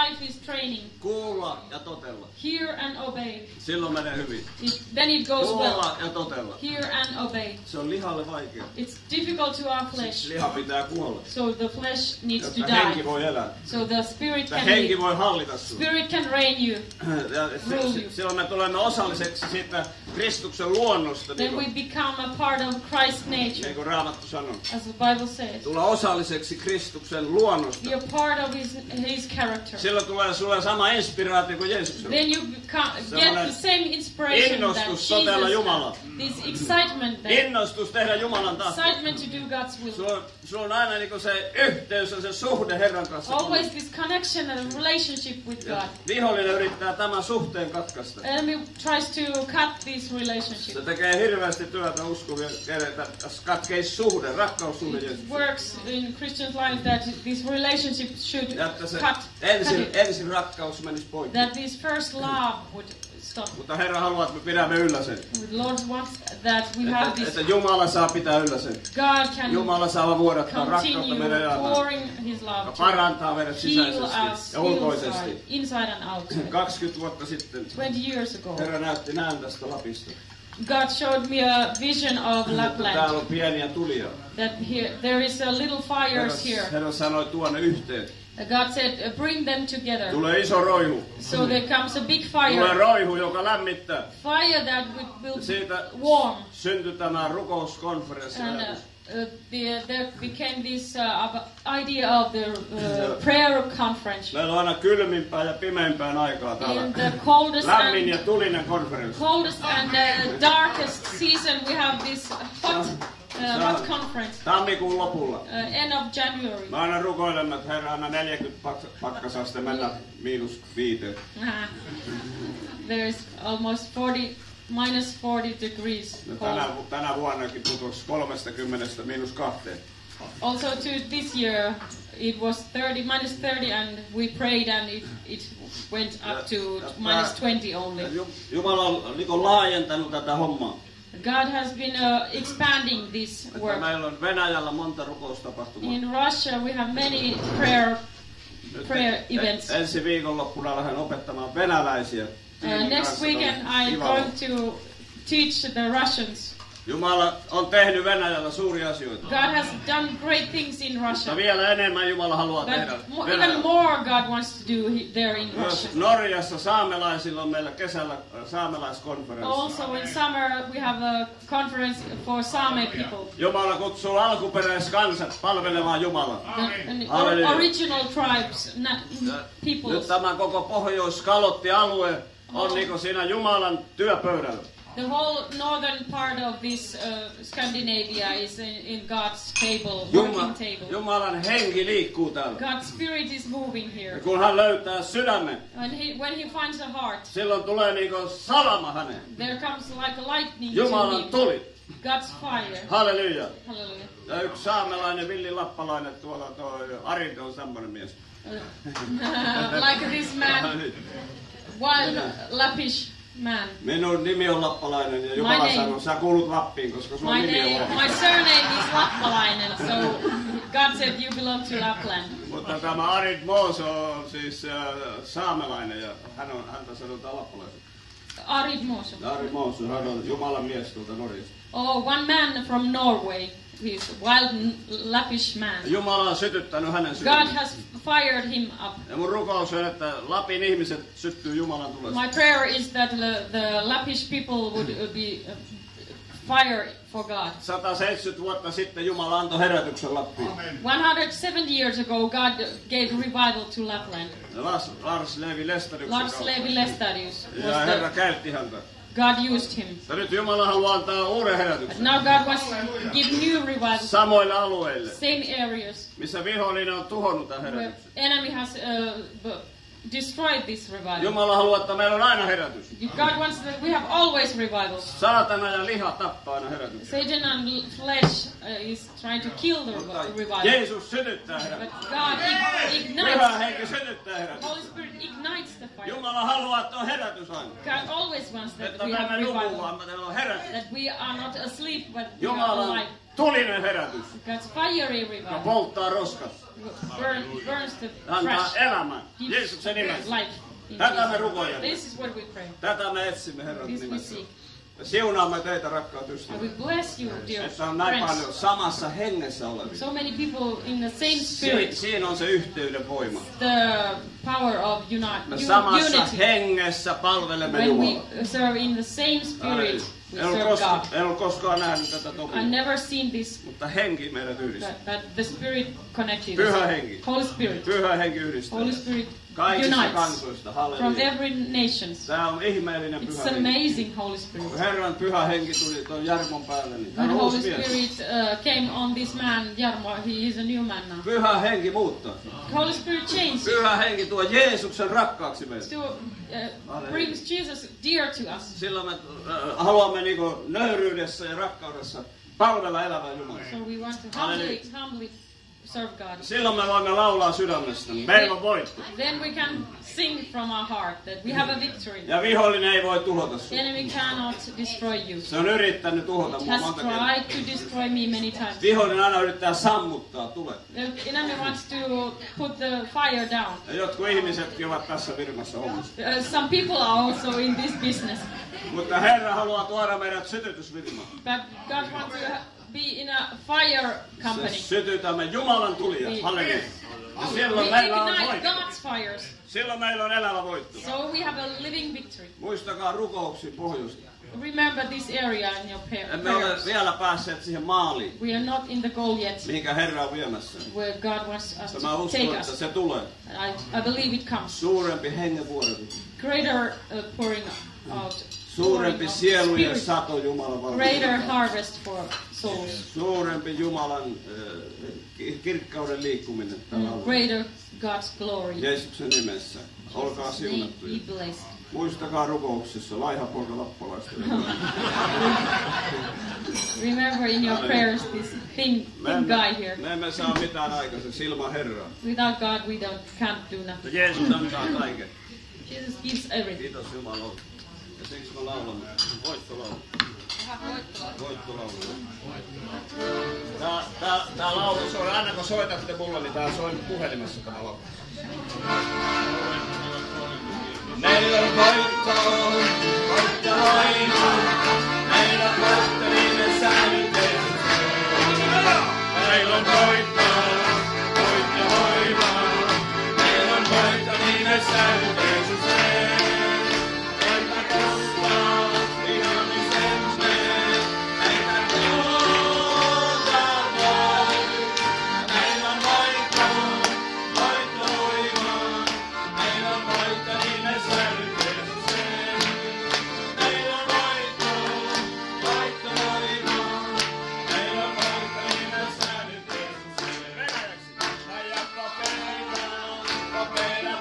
life is training. Kuulla ja totella. Hear and obey. Silloin menee hyvin. Then it goes well. Kuulla ja totella. Hear and obey. Se on lihalle vaikea. It's difficult to our flesh. Liha pitää kuolla. So the flesh needs to Jotta henki die. voi elää. So the spirit can Henki live. voi hallita sinua. Spirit can reign you. Silloin me tulemme osalliseksi siitä Kristuksen luonnosta, Then we become a part of Christ's nature. niin kuin Raamattu sanoo. As the Bible says. Tulla osalliseksi Kristuksen luonnosta. Be a part of his character. Silloin tulee sulle sama inspiraatio kuin Jeesuksella. Then you get the same inspiration that Innostus totella Jumalaa. This excitement that Innostus tehdä Jumalan tahtoa. excitement to do God's will. Sulla on aina niin kuin se yhteys ja se suhde Herran kanssa. Always this connection and relationship with God. Vihollinen yrittää tämän suhteen katkaista. Enemy tries to cut this relationship. Se tekee hirveästi työtä uskovia, että katkeisi suhde, rakkaussuhde Jeesukseen. It works in Christian life that this relationship should cut Ensin rakkaus menisi poikki. that this first love would stop. Mutta Herra haluaa, että me pidämme yllä sen. The Lord wants that we have this. Että Jumala saa pitää yllä sen. God can Jumala saa vuodattaa rakkautta continue meidän elämään. pouring His love to Parantaa meidät heal sisäisesti us ja ulkoisesti. inside and out. 20 vuotta sitten 20 years ago, Herra näytti näin tästä Lapista. God showed me a vision of Täällä Lapland. on pieniä tulia. That here there is a little fires here. Herra sanoi tuonne yhteen. God said, bring them together. Tulee iso roihu. So there comes a big Tulee fire. roihu, joka lämmittää. Fire that will Siitä warm. syntyi tämä rukouskonferenssi. And there became this idea of the prayer conference. Meillä on aina kylmimpään ja pimeimpään aikaa täällä. In the coldest Lämmin ja and tulinen konferenssi. darkest season, we have this hot conference. Tammikuun lopulla. End of January. Mä aina rukoilemme, että Herra, anna 40 pakkasaste mennä -5. There is almost -40 degrees. Tänä vuonnakin putosi 30 -2. Also to this year, it was -30, and we prayed, and it went up to -20 only. Jumala on niin laajentanut tätä hommaa. God has been expanding this work. Meillä on Venäjällä monta rukoustapahtumaa. In Russia, we have many prayer events. Ensi viikonloppuna lähden opettamaan venäläisiä. Next weekend, I'm going to teach the Russians. Jumala on tehnyt Venäjällä suuria asioita. God has done great things in Russia. Mutta vielä enemmän Jumala haluaa tehdä. Even more God wants to do there in Myös Russia. Norjassa saamelaisilla on meillä kesällä saamelaiskonferenssi. Also in summer we have a conference for Same people. Jumala kutsuu alkuperäiskansat palvelemaan Jumalaa. The original tribes, Nyt peoples. tämä koko Pohjois-Kalottialue on niinku siinä Jumalan työpöydällä. The whole northern part of this Scandinavia is in God's table, working table. Jumalan henki liikkuu täällä. God's spirit is moving Ja here. kun hän löytää sydämen, When he finds a heart, silloin tulee niinku salama häneen. there comes like a lightning Jumalan to him. tuli. God's fire. Halleluja. Hallelujah. Ja yksi saamelainen villi lappalainen tuolla Arinto on semmoinen mies. Like this man, wild Lappish man. Minun nimi on lappalainen ja Jumala sanoo, sä kuulut Lappiin, koska sun nimi on Lappi. My surname is Lappalainen, so God said you belong to Lapland. Mutta tämä Arit Mooso on siis saamelainen ja häntä sanotaan lappalaisen. Arid Mooso. Arit Mooso, hän on Jumalan mies tuolta Norjasta. Oh, one man from Norway. He's a wild Lappish man. Jumala on sytyttänyt hänen God sydämen. has fired him up. Ja mun rukous on, että Lapin ihmiset syttyy Jumalan tulesta. My prayer is that the Lappish people would be fire for God. 170 vuotta sitten Jumala antoi herätyksen Lappiin. 170 years ago, God gave revival to Lapland. Lars Levi Lestadius. Lars Levi Lestadius Ja Herra käytti häntä. God used him. Ja nyt Jumala haluaa antaa uuden herätyksen. Now God wants to give new revival. Samoille alueille, Same areas missä vihollinen on tuhonnut tämän where herätyksen. enemy has destroyed this revival. Jumala haluaa, että meillä on aina herätys. God wants that we have always revival. Saatana ja liha tappaa aina herätyksen. Satan and flesh is trying to kill the revival. Jeesus sytyttää herätyksen. But God Pyhä ignites. henki sytyttää herätyksen. Holy Spirit ignites the fire. Jumala haluaa, että on herätys aina. God always wants that Että we me have emme nuku, revival. vaan meillä on herätys. That we are not asleep, but we are Jumalan alive. tulinen herätys, God's fiery joka revival polttaa roskat, burns the antaa trash, elämän. gives Jeesuksen nimessä. life. in Tätä me Jesus. rukoilemme. This is what we pray. Tätä me etsimme Herran This we nimessä. seek. Ja siunaamme teitä, rakkaat And ystävät. we bless you, dear Että on näin friends. paljon samassa hengessä olevia. So many people in the same spirit. Siinä on se yhteyden voima. The power of Me samassa unity. hengessä palvelemme When Jumalaa. we serve in the same spirit, we serve God. En ole koskaan nähnyt tätä I've tokia, never seen this, mutta henki meidät yhdistää. but the spirit connected Pyhä us. henki. Holy Spirit. Pyhä henki yhdistää. Holy Spirit Kaikista unites kansoista. from Halleluja. every nation. Tämä on ihmeellinen It's pyhä henki. amazing, Holy Spirit. Kun Herran pyhä henki tuli tuon Jarmon päälle, niin hän When on Holy uusi mies. Spirit came on this man, Jarmo, he is a new man now. Pyhä henki muuttaa. Holy Spirit changed Pyhä henki tuo Jeesuksen rakkaaksi meille. to brings Jesus dear to us. Silloin me haluamme niinku nöyryydessä ja rakkaudessa palvella elävää Jumalaa. So we want to humbly serve God. Silloin me voimme laulaa sydämestä. Meillä on voitto. Then we can sing from our heart that we have a victory. Ja vihollinen ei voi tuhota The sinua. enemy cannot destroy you. Se on yrittänyt tuhota It mua has monta kertaa. tried to destroy me many times. Vihollinen aina yrittää sammuttaa tulet. The enemy wants to put the fire down. Ja jotkut ihmisetkin ovat tässä firmassa hommassa. Some people are also in this business. Mutta Herra haluaa tuoda meidät sytytysfirmaan. But God wants to be in a fire company. Sytytämme Jumalan tulijat. Halleluja. Ja We silloin meillä on ignite voitto. God's fires. Silloin meillä on elävä voitto. So we have a living victory. Muistakaa rukouksiin pohjoista. Remember this area in your Emme ole prayers. vielä päässeet siihen maaliin, We are not in the goal yet, mihinkä Herra on viemässä. where God wants us Mutta mä to uskon, take että us. se tulee. I believe it comes. Suurempi hengenvuodatus. Greater pouring out. Suurempi pouring of sielujen spirit. sato Jumalan Greater valtakuntaan. harvest for souls. Suurempi Jumalan kirkkauden liikkuminen tällä alueella. Greater God's glory. Jeesuksen nimessä. Olkaa Name siunattuja. be blessed. Muistakaa rukouksissa laiha poika lappalaista. Remember in your prayers this thin guy here. Me emme saa mitään aikaiseksi ilman Herraa. Without God, we can't do nothing. Mutta Jeesus antaa kaiken. Jesus gives everything. Kiitos Jumala. Ja siksi me laulamme. Voittolaulu. Voittolaulu. Tää laulu soi, aina kun soitatte mulle, niin tää soi puhelimessa tämä laulu. Meillä on voitto, voitto voima. Meillä on voitto, niin me säilytetään. Meillä on voitto, voitto voima. Meillä on voitto, niin me säilytetään. Entä koskaan vihollisemme, meitä tuota voi. Meillä on voitto, voitto voima. Meillä on voitto, niin me säilytetään. Meillä on voitto, voitto voima. Meillä on voitto, niin me säilytetään. Venäjäksi. Aja kopeita, kopeita